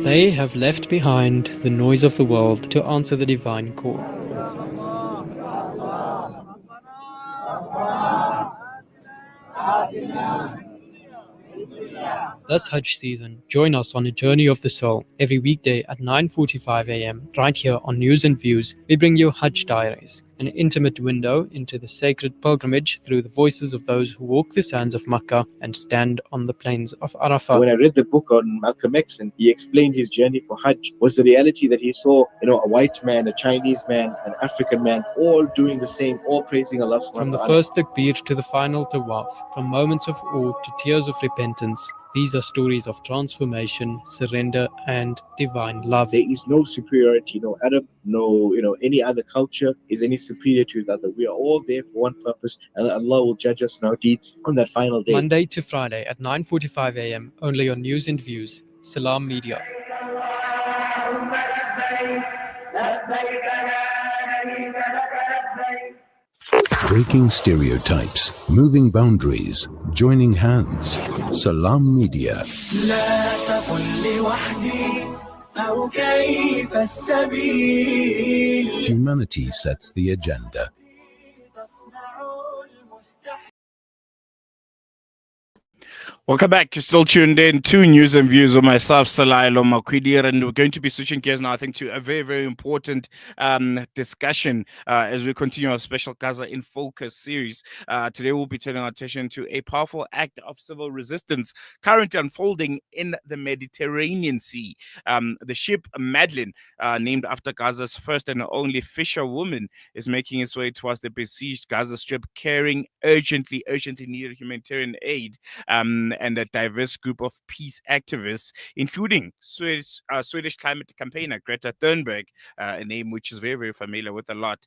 They have left behind the noise of the world to answer the divine call. This Hajj season, join us on a journey of the soul every weekday at 9:45 a.m. right here on News and Views. We bring you Hajj Diaries, an intimate window into the sacred pilgrimage through the voices of those who walk the sands of Makkah and stand on the plains of Arafah. When I read the book on Malcolm X and he explained his journey for Hajj, was the reality that he saw, a white man, a Chinese man, an African man, all doing the same, all praising Allah subhanahu wa From the ta'ala. first takbir to the final tawaf, from moments of awe to tears of repentance, these are stories of transformation, surrender, and divine love. There is no superiority, no Arab, no, any other culture is any superior to the other. We are all there for one purpose, and Allah will judge us in our deeds on that final day. Monday to Friday at 9:45 a.m. only on News and Views. Salam Media. Breaking stereotypes, moving boundaries, joining hands. Salam Media. Humanity sets the agenda. Welcome back. You're still tuned in to News and Views with myself, Salailo Makwidir, and we're going to be switching gears now, I think, to a very, very important discussion as we continue our special Gaza in Focus series. Today, we'll be turning our attention to a powerful act of civil resistance currently unfolding in the Mediterranean Sea. The ship Madeline, named after Gaza's first and only fisherwoman, is making its way towards the besieged Gaza Strip, carrying urgently needed humanitarian aid. And a diverse group of peace activists, including Swedish climate campaigner Greta Thunberg, a name which is very, very familiar with a lot.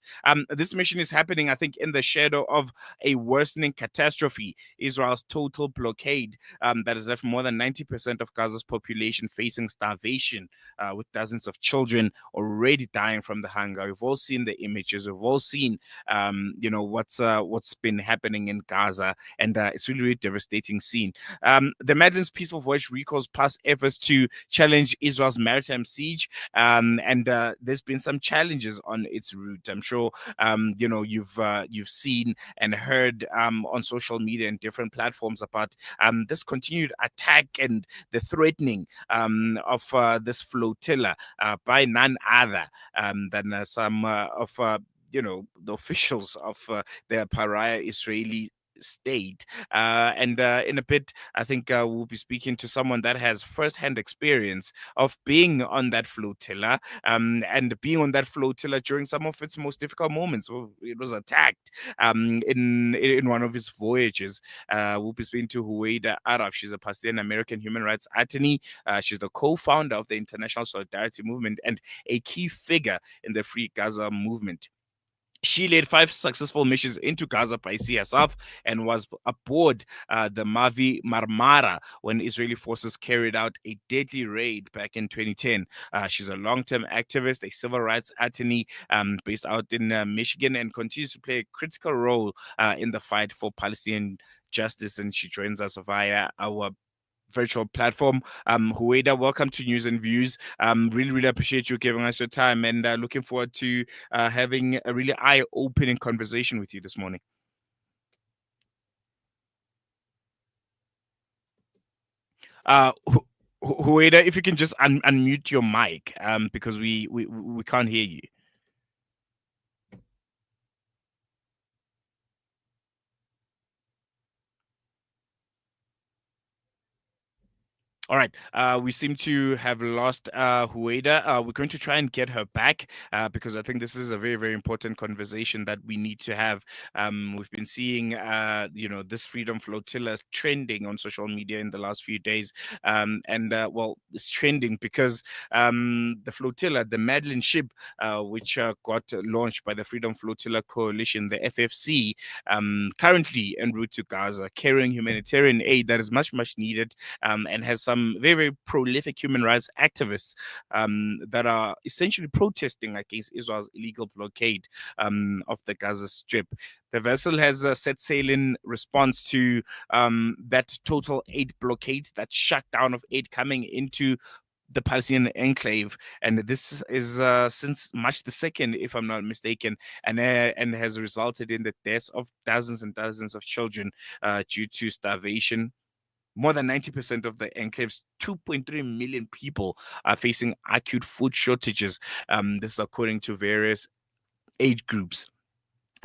This mission is happening, I think, in the shadow of a worsening catastrophe, Israel's total blockade that has left more than 90% of Gaza's population facing starvation, with dozens of children already dying from the hunger. We've all seen the images. We've all seen, what's been happening in Gaza, and it's really, really devastating scene. The Madeline's peaceful voyage recalls past efforts to challenge Israel's maritime siege, and there's been some challenges on its route. I'm sure you've seen and heard on social media and different platforms about this continued attack and the threatening of this flotilla by none other than some of the officials of the pariah Israeli state. And in a bit, I think we'll be speaking to someone that has first-hand experience of being on that flotilla, and being on that flotilla during some of its most difficult moments. It was attacked in one of its voyages. We'll be speaking to Huwaida Arraf. She's a Palestinian-American human rights attorney. She's the co-founder of the International Solidarity Movement and a key figure in the Free Gaza movement. She led 5 successful missions into Gaza by sea herself and was aboard the Mavi Marmara when Israeli forces carried out a deadly raid back in 2010. She's a long-term activist, a civil rights attorney based out in Michigan, and continues to play a critical role in the fight for Palestinian justice. And she joins us via our virtual platform. Huwaida, welcome to News and Views. Really, really appreciate you giving us your time, and looking forward to having a really eye-opening conversation with you this morning. Huwaida, if you can just unmute your mic, because we can't hear you. All right. We seem to have lost Huwaida. We're going to try and get her back because I think this is a very, very important conversation that we need to have. We've been seeing, this freedom flotilla trending on social media in the last few days. It's trending because the flotilla, the Madeline ship, which got launched by the Freedom Flotilla Coalition, the FFC, currently en route to Gaza, carrying humanitarian aid that is much, much needed, and has some very, very prolific human rights activists that are essentially protesting against Israel's illegal blockade of the Gaza Strip. The vessel has set sail in response to that total aid blockade, that shutdown of aid coming into the Palestinian enclave, and this is since March the 2nd, if I'm not mistaken, and has resulted in the deaths of dozens and dozens of children due to starvation. More than 90% of the enclave's 2.3 million people are facing acute food shortages. This is according to various age groups.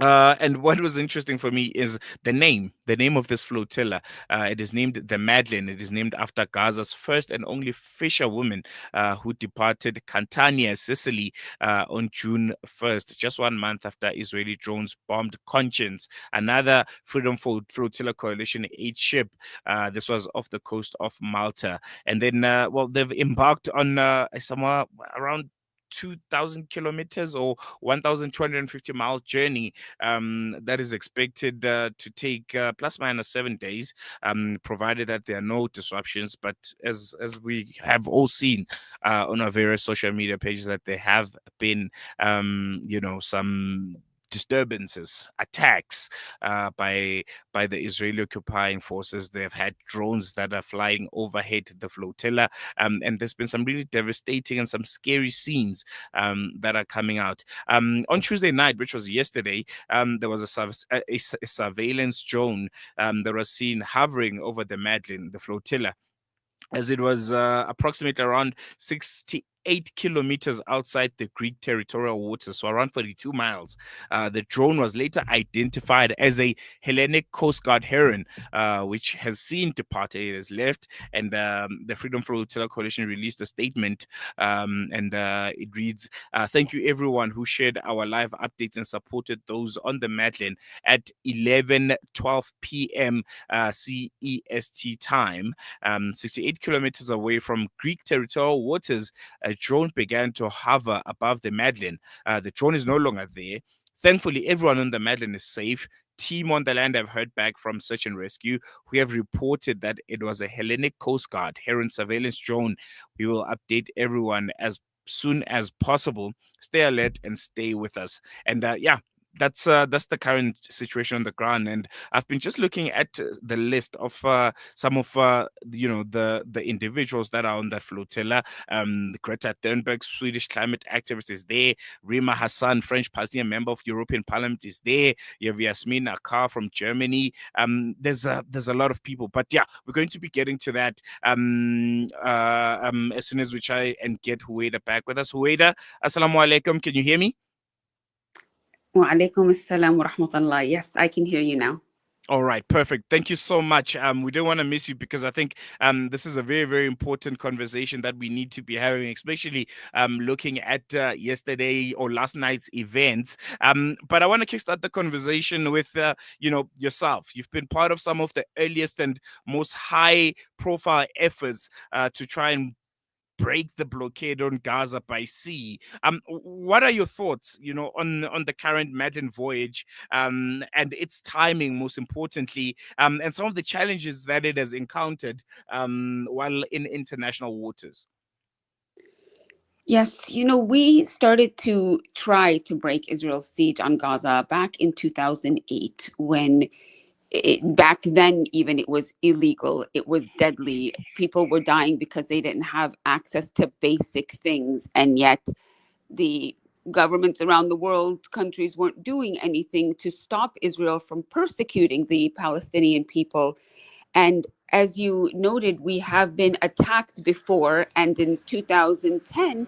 And what was interesting for me is the name of this flotilla. It is named the Madeleine. It is named after Gaza's first and only fisherwoman who departed Catania, Sicily, on June 1st, just 1 month after Israeli drones bombed Conscience, another Freedom Flotilla Coalition aid ship. This was off the coast of Malta. And then, they've embarked on somewhere around 2,000 kilometers or 1,250-mile journey that is expected to take plus minus 7 days, provided that there are no disruptions. But as we have all seen on our various social media pages, that there have been, some disturbances, attacks by the Israeli occupying forces. They've had drones that are flying overhead the flotilla, and there's been some really devastating and some scary scenes that are coming out. On Tuesday night, which was yesterday, there was a surveillance drone that was seen hovering over the Madeleine, the flotilla, as it was approximately around 68 kilometers outside the Greek territorial waters, so around 42 miles. The drone was later identified as a Hellenic Coast Guard Heron, which has seen departed. It has left, and the Freedom Flotilla Coalition released a statement, and it reads, "Thank you everyone who shared our live updates and supported those on the Madeleine at 11:12 p.m. CEST time. 68 kilometers away from Greek territorial waters, a drone began to hover above the Madeleine. The drone is no longer there. Thankfully, everyone on the Madeleine is safe. Team on the land have heard back from search and rescue, who have reported that it was a Hellenic Coast Guard Heron surveillance drone. We will update everyone as soon as possible. Stay alert and stay with us." And that's the current situation on the ground. And I've been just looking at the list of some of the individuals that are on that flotilla. Greta Thunberg, Swedish climate activist, is there. Rima Hassan, French Palestinian member of European Parliament, is there. You have Yasmin Akar from Germany. There's a lot of people, but we're going to be getting to that as soon as we try and get Huwaida back with us. Huwaida, assalamu alaikum. Can you hear me? Wa alaikum assalam wa rahmatullah. Yes, I can hear you now. All right, perfect. Thank you so much. We don't want to miss you, because I think this is a very, very important conversation that we need to be having, especially looking at yesterday or last night's events. But I want to kickstart the conversation with yourself. You've been part of some of the earliest and most high-profile efforts to try and break the blockade on Gaza by sea. What are your thoughts, on the current Madeleine voyage and its timing, most importantly, and some of the challenges that it has encountered while in international waters? Yes, we started to try to break Israel's siege on Gaza back in 2008 when back then, even, it was illegal. It was deadly. People were dying because they didn't have access to basic things. And yet the governments around the world, countries, weren't doing anything to stop Israel from persecuting the Palestinian people. And as you noted, we have been attacked before. And in 2010,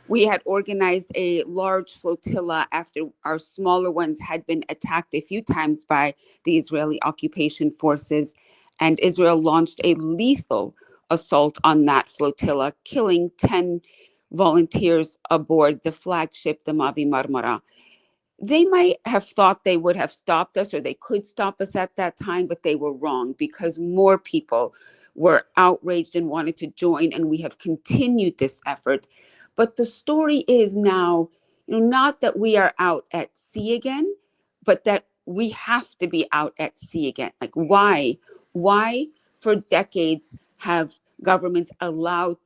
we had organized a large flotilla after our smaller ones had been attacked a few times by the Israeli occupation forces. And Israel launched a lethal assault on that flotilla, killing 10 volunteers aboard the flagship, the Mavi Marmara. They might have thought they would have stopped us, or they could stop us at that time, but they were wrong, because more people were outraged and wanted to join, and we have continued this effort. But the story is now, not that we are out at sea again, but that we have to be out at sea again. Like, why? Why for decades have governments allowed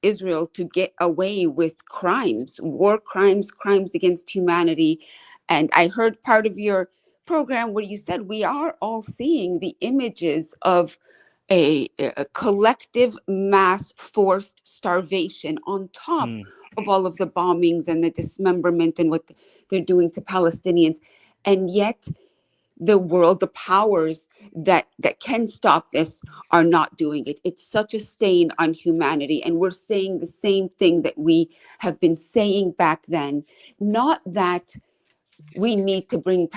Israel to get away with crimes, war crimes, crimes against humanity? And I heard part of your program where you said we are all seeing the images of a collective mass forced starvation on top Mm. of all of the bombings and the dismemberment and what they're doing to Palestinians. And yet the world, the powers that can stop this are not doing it. It's such a stain on humanity. And we're saying the same thing that we have been saying back then. Not that we need to bring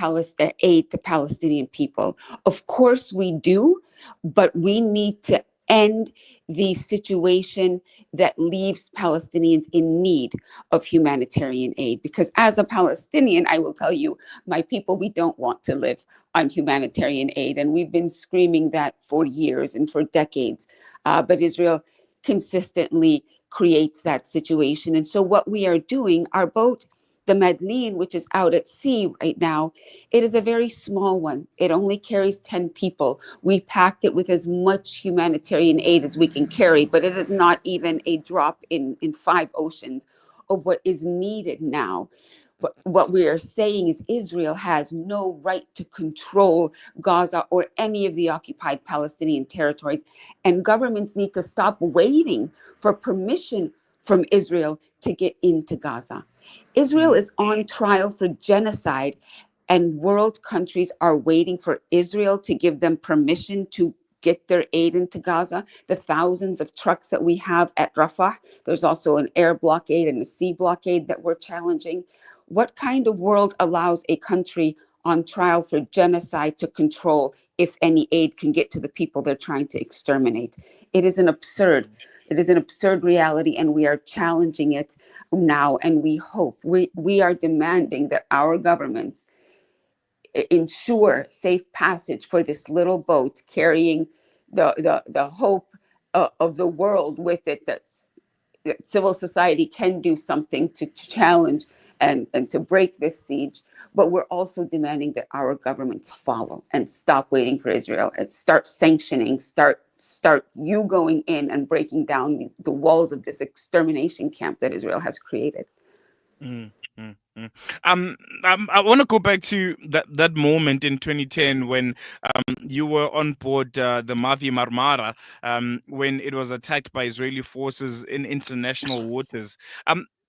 aid to Palestinian people. Of course we do, but we need to end the situation that leaves Palestinians in need of humanitarian aid. Because as a Palestinian, I will tell you, my people, we don't want to live on humanitarian aid. And we've been screaming that for years and for decades. But Israel consistently creates that situation. And so what we are doing, our boat, the Medellin, which is out at sea right now, it is a very small one. It only carries 10 people. We packed it with as much humanitarian aid as we can carry, but it is not even a drop in 5 oceans of what is needed now. But what we are saying is Israel has no right to control Gaza or any of the occupied Palestinian territories. And governments need to stop waiting for permission from Israel to get into Gaza. Israel is on trial for genocide, and world countries are waiting for Israel to give them permission to get their aid into Gaza. The thousands of trucks that we have at Rafah, there's also an air blockade and a sea blockade that we're challenging. What kind of world allows a country on trial for genocide to control if any aid can get to the people they're trying to exterminate? It is an absurd. It is an absurd reality, and we are challenging it now. And we hope, we are demanding that our governments ensure safe passage for this little boat carrying the hope of the world with it, that civil society can do something to challenge and to break this siege. But we're also demanding that our governments follow and stop waiting for Israel and start sanctioning, start you going in and breaking down the walls of this extermination camp that Israel has created. Mm, mm, mm. I want to go back to that moment in 2010 when you were on board the Mavi Marmara when it was attacked by Israeli forces in international waters.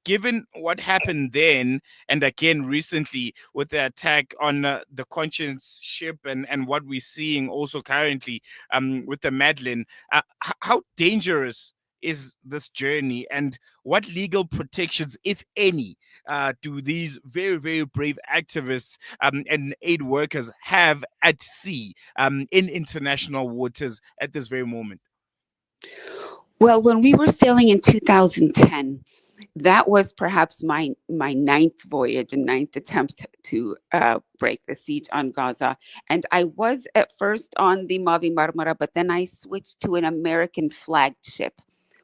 Given what happened then, and again recently with the attack on the Conscience ship, and what we're seeing also currently with the Madeline, how dangerous is this journey, and what legal protections, if any, do these very, very brave activists and aid workers have at sea in international waters at this very moment? Well, when we were sailing in 2010, that was perhaps my ninth voyage and ninth attempt to break the siege on Gaza. And I was at first on the Mavi Marmara, but then I switched to an American flagged ship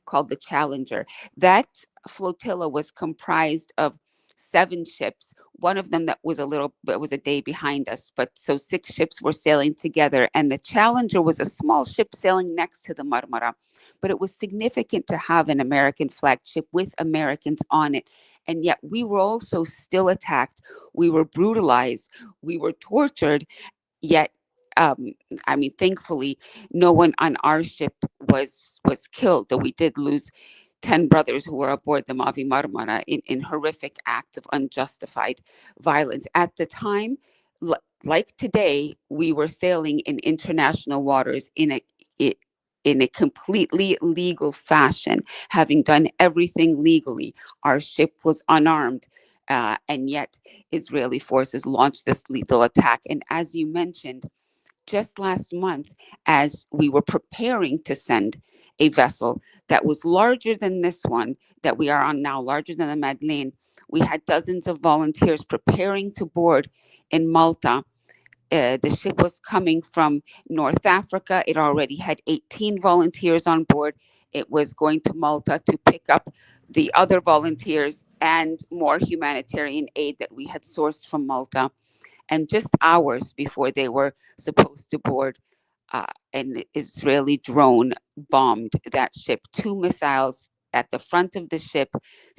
called the Challenger. That flotilla was comprised of 7 ships. One of them that was a day behind us, but so 6 ships were sailing together. And the Challenger was a small ship sailing next to the Marmara. But it was significant to have an American flagged ship with Americans on it. And yet we were also still attacked. We were brutalized. We were tortured. Yet, thankfully, no one on our ship was killed, though we did lose 10 brothers who were aboard the Mavi Marmara in horrific acts of unjustified violence. At the time, like today, we were sailing in international waters in a completely legal fashion, having done everything legally. Our ship was unarmed, and yet Israeli forces launched this lethal attack. And as you mentioned, just last month, as we were preparing to send a vessel that was larger than this one that we are on now, larger than the Madeleine, we had dozens of volunteers preparing to board in Malta. The ship was coming from North Africa. It already had 18 volunteers on board. It was going to Malta to pick up the other volunteers and more humanitarian aid that we had sourced from Malta. And just hours before they were supposed to board, an Israeli drone bombed that ship. 2 missiles at the front of the ship,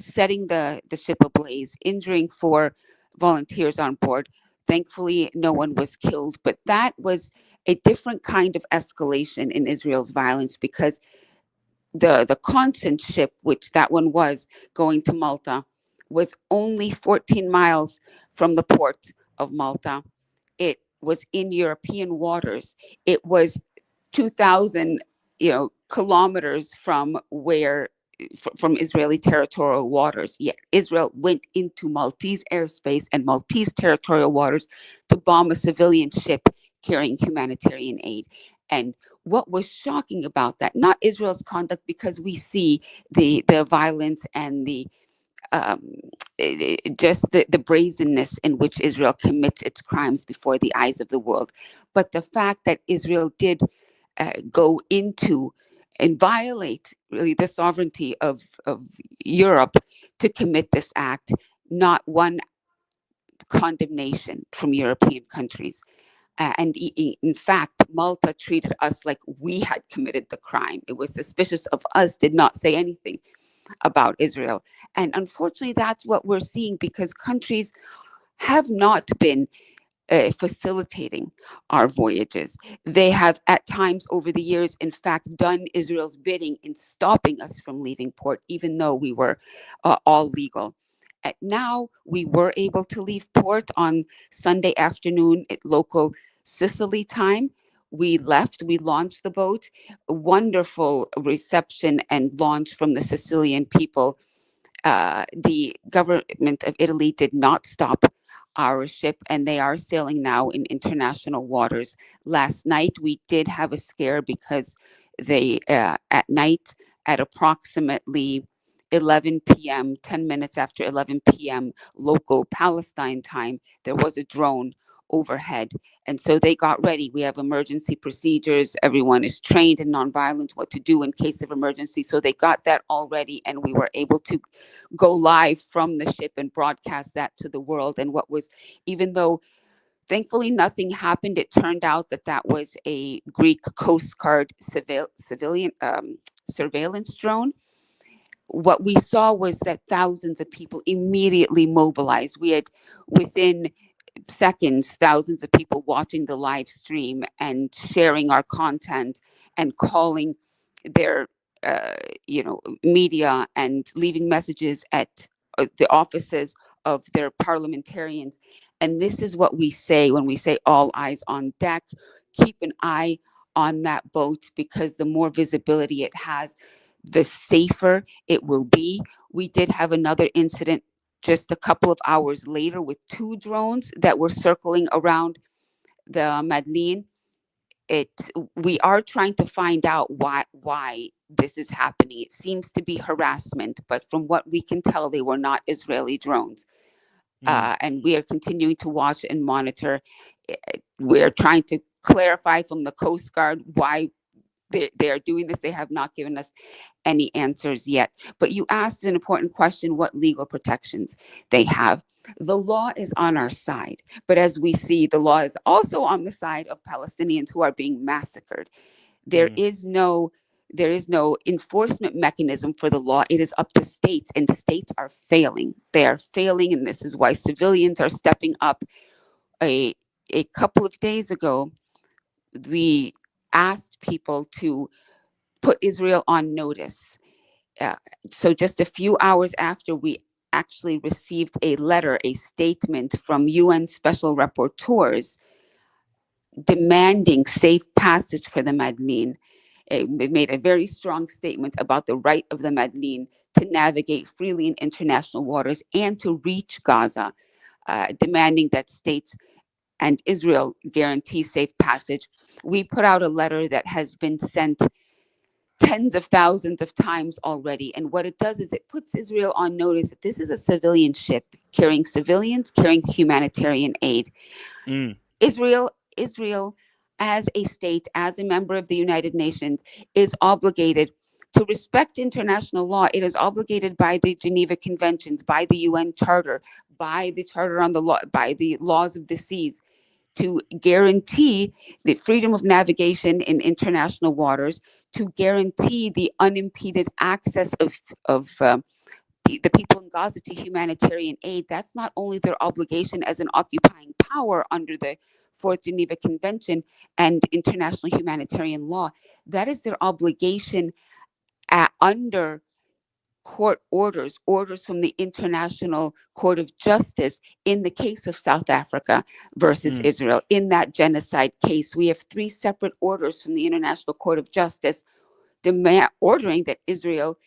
setting the ship ablaze, injuring 4 volunteers on board. Thankfully, no one was killed, but that was a different kind of escalation in Israel's violence, because the constant ship, which that one was going to Malta, was only 14 miles from the port of Malta. It was in European waters. It was 2,000, kilometers from from Israeli territorial waters. Yet Israel went into Maltese airspace and Maltese territorial waters to bomb a civilian ship carrying humanitarian aid. And what was shocking about that, not Israel's conduct, because we see the violence and um, just the brazenness in which Israel commits its crimes before the eyes of the world, but the fact that Israel did go into and violate really the sovereignty of Europe to commit this act. Not one condemnation from European countries. And in fact, Malta treated us like we had committed the crime. It was suspicious of us, did not say anything about Israel. And unfortunately, that's what we're seeing, because countries have not been facilitating our voyages. They have at times over the years, in fact, done Israel's bidding in stopping us from leaving port, even though we were all legal. Now we were able to leave port on Sunday afternoon at local Sicily time. We left, we launched the boat, a wonderful reception and launch from the Sicilian people. The government of Italy did not stop our ship, and they are sailing now in international waters. Last night, we did have a scare because they, at night, at approximately 11 p.m., 10 minutes after 11 p.m. local Palestine time, there was a drone overhead. And so they got ready. We have emergency procedures. Everyone is trained in nonviolence, what to do in case of emergency. So they got that all ready, and we were able to go live from the ship and broadcast that to the world. And what was, even though thankfully nothing happened, it turned out that that was a Greek Coast Guard civilian surveillance drone. What we saw was that thousands of people immediately mobilized. We had, within seconds, thousands of people watching the live stream and sharing our content and calling their media and leaving messages at the offices of their parliamentarians. And this is what we say when we say all eyes on deck. Keep an eye on that boat, because the more visibility it has, the safer it will be. We did have another incident just a couple of hours later with 2 drones that were circling around the Madeleine. We are trying to find out why this is happening. It seems to be harassment, but from what we can tell, they were not Israeli drones. And we are continuing to watch and monitor. We're trying to clarify from the Coast Guard why they are doing this. They have not given us any answers yet. But you asked an important question: what legal protections they have. The law is on our side, but as we see, the law is also on the side of Palestinians who are being massacred. There is no enforcement mechanism for the law. It is up to states, and states are failing. They are failing, and this is why civilians are stepping up. A couple of days ago, we asked people to put Israel on notice. So just a few hours after, we actually received a letter, a statement from UN special rapporteurs demanding safe passage for the Madeleine. It made a very strong statement about the right of the Madeleine to navigate freely in international waters and to reach Gaza, demanding that states and Israel guarantee safe passage. We put out a letter that has been sent tens of thousands of times already. And what it does is it puts Israel on notice that this is a civilian ship carrying civilians, carrying humanitarian aid. Israel, as a state, as a member of the United Nations, is obligated to respect international law. It is obligated by the Geneva Conventions, by the UN Charter, by the Charter on the Law, by the laws of the seas, to guarantee the freedom of navigation in international waters, to guarantee the unimpeded access of the people in Gaza to humanitarian aid. That's not only their obligation as an occupying power under the Fourth Geneva Convention and international humanitarian law. That is their obligation under court orders from the International Court of Justice in the case of South Africa versus Israel. In that genocide case, we have 3 separate orders from the International Court of Justice ordering that Israel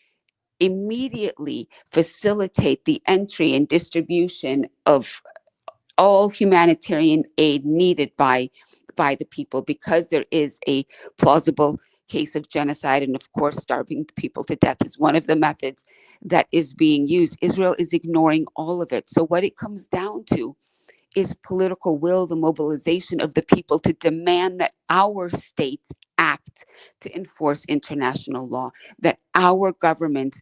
immediately facilitate the entry and distribution of all humanitarian aid needed by the people, because there is a plausible case of genocide. And of course, starving people to death is one of the methods that is being used. Israel is ignoring all of it. So what it comes down to is political will, the mobilization of the people to demand that our states act to enforce international law, that our governments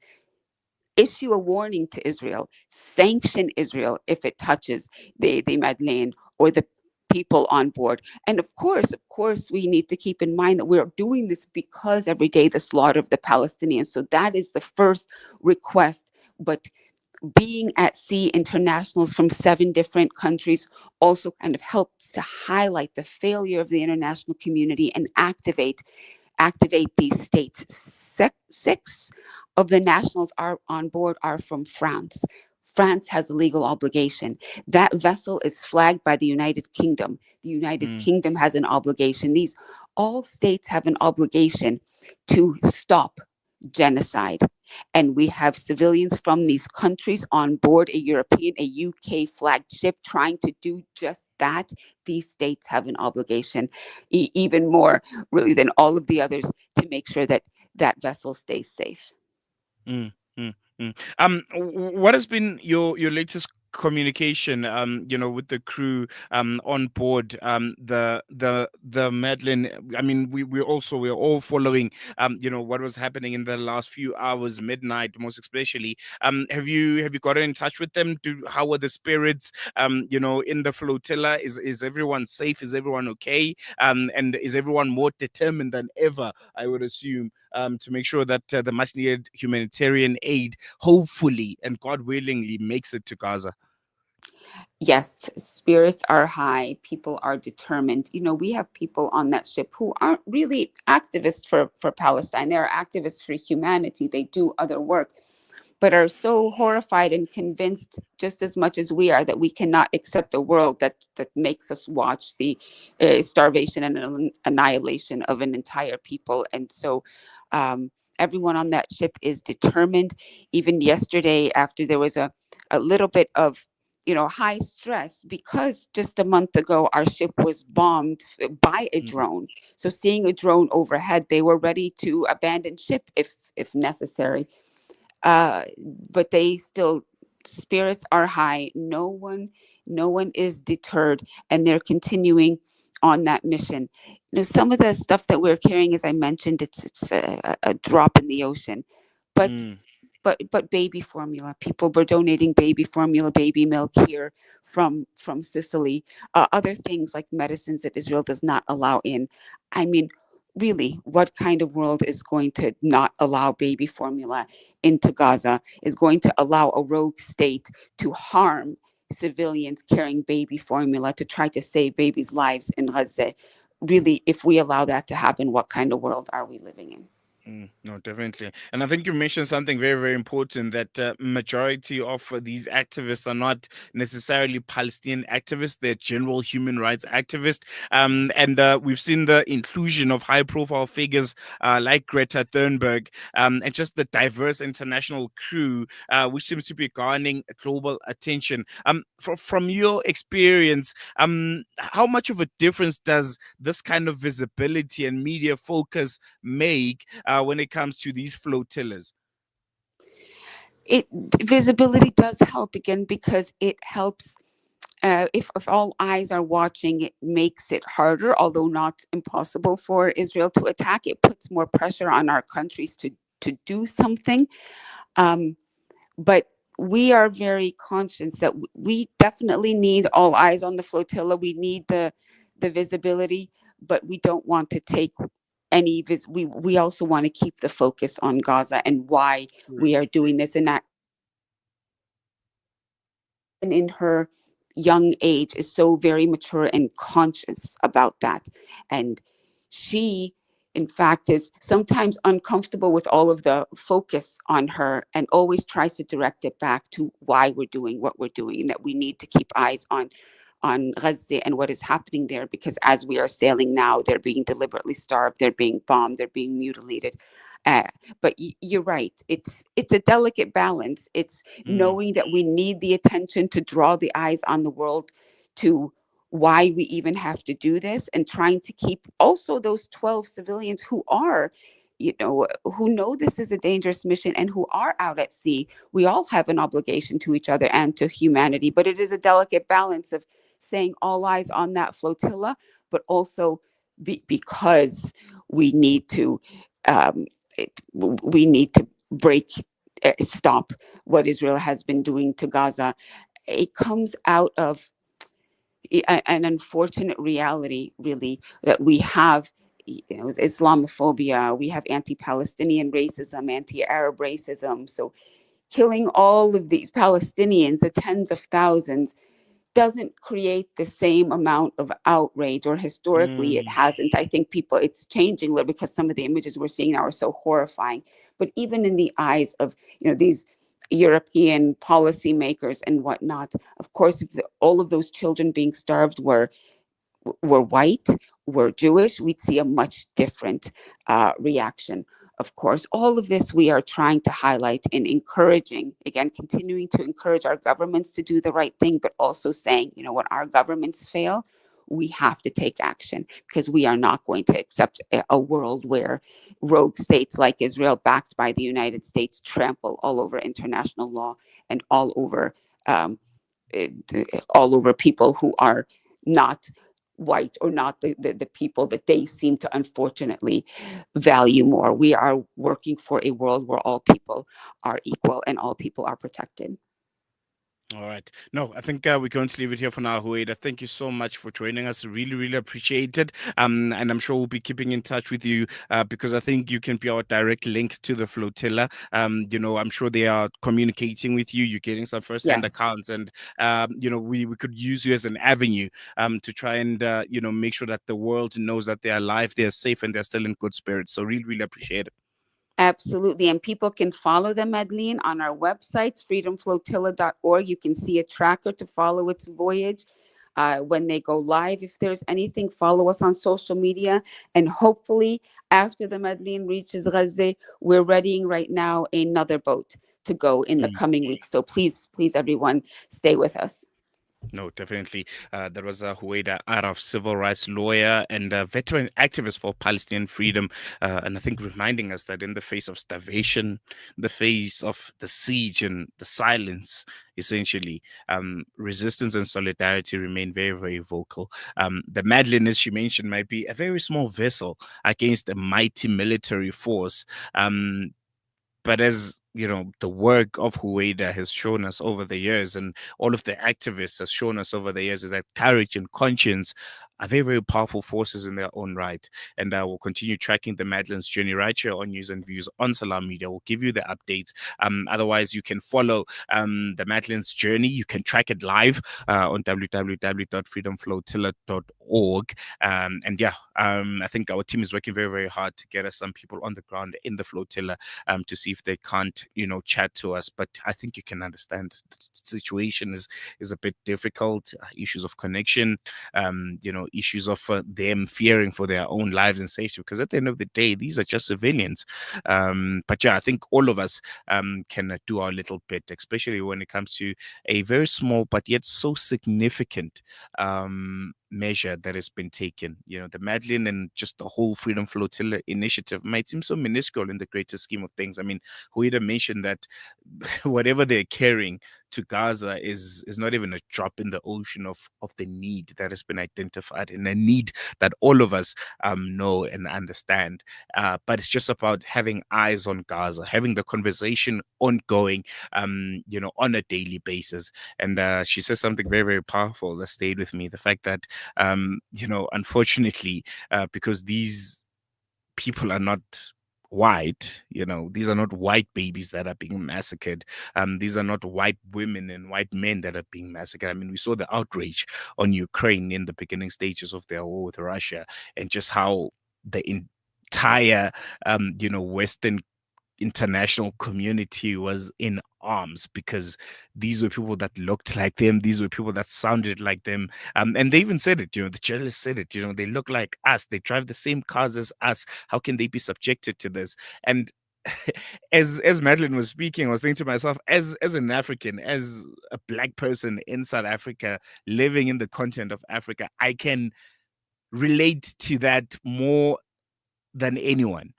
issue a warning to Israel, sanction Israel if it touches the Madeleine or the people on board. And of course, we need to keep in mind that we're doing this because every day the slaughter of the Palestinians. So that is the first request. But being at sea, internationals from 7 different countries also kind of helps to highlight the failure of the international community and activate these states. 6 of the nationals are on board are from France. France has a legal obligation. That vessel is flagged by the United Kingdom. The United Kingdom has an obligation. All states have an obligation to stop genocide. And we have civilians from these countries on board a European, a UK flagged ship trying to do just that. These states have an obligation, even more really than all of the others, to make sure that that vessel stays safe. Mm, mm, mm. What has been your latest communication, with the crew on board the Madeleine? I mean, we're all following what was happening in the last few hours, midnight most especially. Have you gotten in touch with them? How are the spirits in the flotilla? Is everyone safe? Is everyone okay? And is everyone more determined than ever, I would assume, to make sure that the much needed humanitarian aid hopefully and God willingly makes it to Gaza? Yes, spirits are high. People are determined. We have people on that ship who aren't really activists for Palestine. They're activists for humanity. They do other work, but are so horrified and convinced just as much as we are that we cannot accept a world that makes us watch the starvation and annihilation of an entire people. And so everyone on that ship is determined. Even yesterday, after there was a little bit of high stress, because just a month ago our ship was bombed by a drone. So seeing a drone overhead, they were ready to abandon ship if necessary. But they still, spirits are high. No one is deterred, and they're continuing on that mission. Some of the stuff that we're carrying, as I mentioned, it's a drop in the ocean, but baby formula. People were donating baby formula, baby milk here from Sicily. Other things like medicines that Israel does not allow in. I mean, really, what kind of world is going to not allow baby formula into Gaza, is going to allow a rogue state to harm civilians carrying baby formula to try to save babies' lives in Gaza? Really, if we allow that to happen, what kind of world are we living in? No, definitely. And I think you mentioned something very, very important, that majority of these activists are not necessarily Palestinian activists. They're general human rights activists. And we've seen the inclusion of high profile figures like Greta Thunberg, and just the diverse international crew, which seems to be garnering global attention. From your experience, how much of a difference does this kind of visibility and media focus make when it comes to these flotillas? Visibility does help, again, because it helps. If all eyes are watching, it makes it harder, although not impossible, for Israel to attack. It puts more pressure on our countries to do something. But we are very conscious that we definitely need all eyes on the flotilla. We need the visibility, but we don't want to take any we also want to keep the focus on Gaza and why we are doing this. And that in her young age is so very mature and conscious about that. And she, in fact, is sometimes uncomfortable with all of the focus on her and always tries to direct it back to why we're doing what we're doing, and that we need to keep eyes on Gaza and what is happening there, because as we are sailing now, they're being deliberately starved, they're being bombed, they're being mutilated. Uh, but you're right. It's a delicate balance. It's knowing that we need the attention to draw the eyes on the world to why we even have to do this, and trying to keep also those 12 civilians who are, who know this is a dangerous mission and who are out at sea. We all have an obligation to each other and to humanity, but it is a delicate balance of saying all eyes on that flotilla, but also because we need to um, we need to stop what Israel has been doing to Gaza. It comes out of an unfortunate reality, really, that we have, Islamophobia, we have anti-Palestinian racism, anti-Arab racism. So killing all of these Palestinians, the tens of thousands, doesn't create the same amount of outrage, or historically it hasn't. I think it's changing a little because some of the images we're seeing now are so horrifying. But even in the eyes of, these European policymakers and whatnot, of course, if all of those children being starved were white, were Jewish, we'd see a much different reaction. Of course, all of this we are trying to highlight and encouraging, again, continuing to encourage our governments to do the right thing, but also saying, when our governments fail, we have to take action, because we are not going to accept a world where rogue states like Israel, backed by the United States, trample all over international law and all over people who are not white, or not the people that they seem to unfortunately value more. We are working for a world where all people are equal and all people are protected. All right. No, I think we're going to leave it here for now, Huwaida. Thank you so much for joining us. Really, really appreciate it. And I'm sure we'll be keeping in touch with you because I think you can be our direct link to the flotilla. I'm sure they are communicating with you. You're getting some first-hand accounts, and we could use you as an avenue to try and make sure that the world knows that they are alive, they are safe, and they're still in good spirits. So really, really appreciate it. Absolutely. And people can follow the Madeleine on our websites, freedomflotilla.org. You can see a tracker to follow its voyage when they go live. If there's anything, follow us on social media. And hopefully, after the Madeleine reaches Gaza, we're readying right now another boat to go in the coming weeks. So please, everyone, stay with us. No, definitely. That was Huwaida Arraf, civil rights lawyer and a veteran activist for Palestinian freedom. And I think reminding us that in the face of starvation, the face of the siege and the silence, essentially, resistance and solidarity remain very, very vocal. The Madeleine, as she mentioned, might be a very small vessel against a mighty military force. But as the work of Huwaida has shown us over the years, and all of the activists has shown us over the years, is that courage and conscience are very, very powerful forces in their own right. And we'll continue tracking the Madeleine's journey right here on News and Views on Salam Media. We'll give you the updates. Otherwise, you can follow the Madeleine's journey. You can track it live on www.freedomflotilla.org. I think our team is working very, very hard to get us some people on the ground in the flotilla to see if they can't, chat to us. But I think you can understand the situation is a bit difficult. Issues of connection, issues of them fearing for their own lives and safety, because at the end of the day, these are just civilians. I think all of us can do our little bit, especially when it comes to a very small but yet so significant measure that has been taken. The Madeleine and just the whole Freedom Flotilla initiative might seem so minuscule in the greater scheme of things. I mean, Huwaida mentioned that whatever they're carrying to Gaza is not even a drop in the ocean of the need that has been identified, and a need that all of us know and understand. But it's just about having eyes on Gaza, having the conversation ongoing, on a daily basis. And she says something very, very powerful that stayed with me. The fact that, unfortunately, because these people are not white. These are not white babies that are being massacred. These are not white women and white men that are being massacred. I mean, we saw the outrage on Ukraine in the beginning stages of their war with Russia, and just how the entire, Western international community was in arms, because these were people that looked like them, these were people that sounded like them, and they even said it. The journalists said it. They look like us, they drive the same cars as us, how can they be subjected to this? And as Madeline was speaking, I was thinking to myself, as an African, as a black person in South Africa, living in the continent of Africa, I can relate to that more than anyone.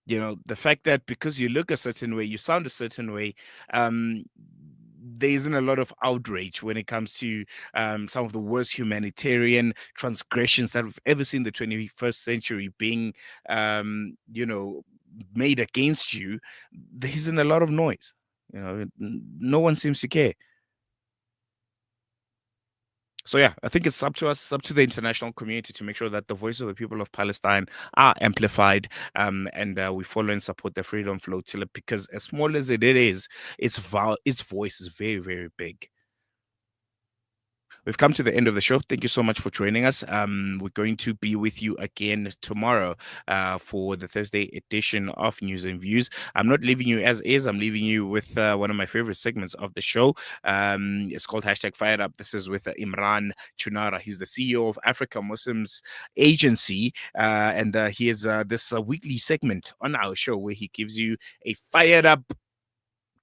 The fact that because you look a certain way, you sound a certain way, there isn't a lot of outrage when it comes to some of the worst humanitarian transgressions that we've ever seen in the 21st century being, made against you. There isn't a lot of noise. No one seems to care. So yeah, I think it's up to us, it's up to the international community to make sure that the voice of the people of Palestine are amplified, and we follow and support the Freedom Flotilla, because as small as it is, its voice is very, very big. We've come to the end of the show. Thank you so much for joining us. We're going to be with you again tomorrow for the Thursday edition of News and Views. I'm not leaving you as is. I'm leaving you with one of my favorite segments of the show. It's called #FiredUp. This is with Imran Chunara. He's the CEO of Africa Muslims Agency, and he has this weekly segment on our show where he gives you a fired up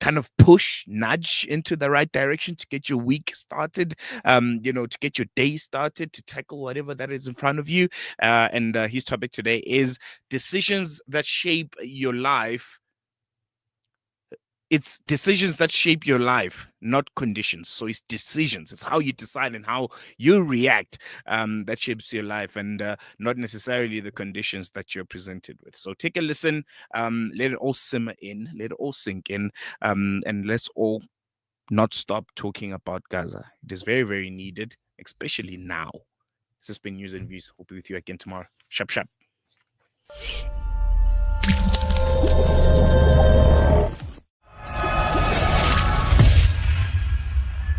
kind of nudge into the right direction to get your week started, to get your day started, to tackle whatever that is in front of you. And his topic today is decisions that shape your life. It's decisions that shape your life, not conditions. So it's decisions. It's how you decide and how you react that shapes your life, and not necessarily the conditions that you're presented with. So take a listen, let it all simmer in, let it all sink in, and let's all not stop talking about Gaza. It is very, very needed, especially now. This has been News and Views. We'll be with you again tomorrow. Shap, shap.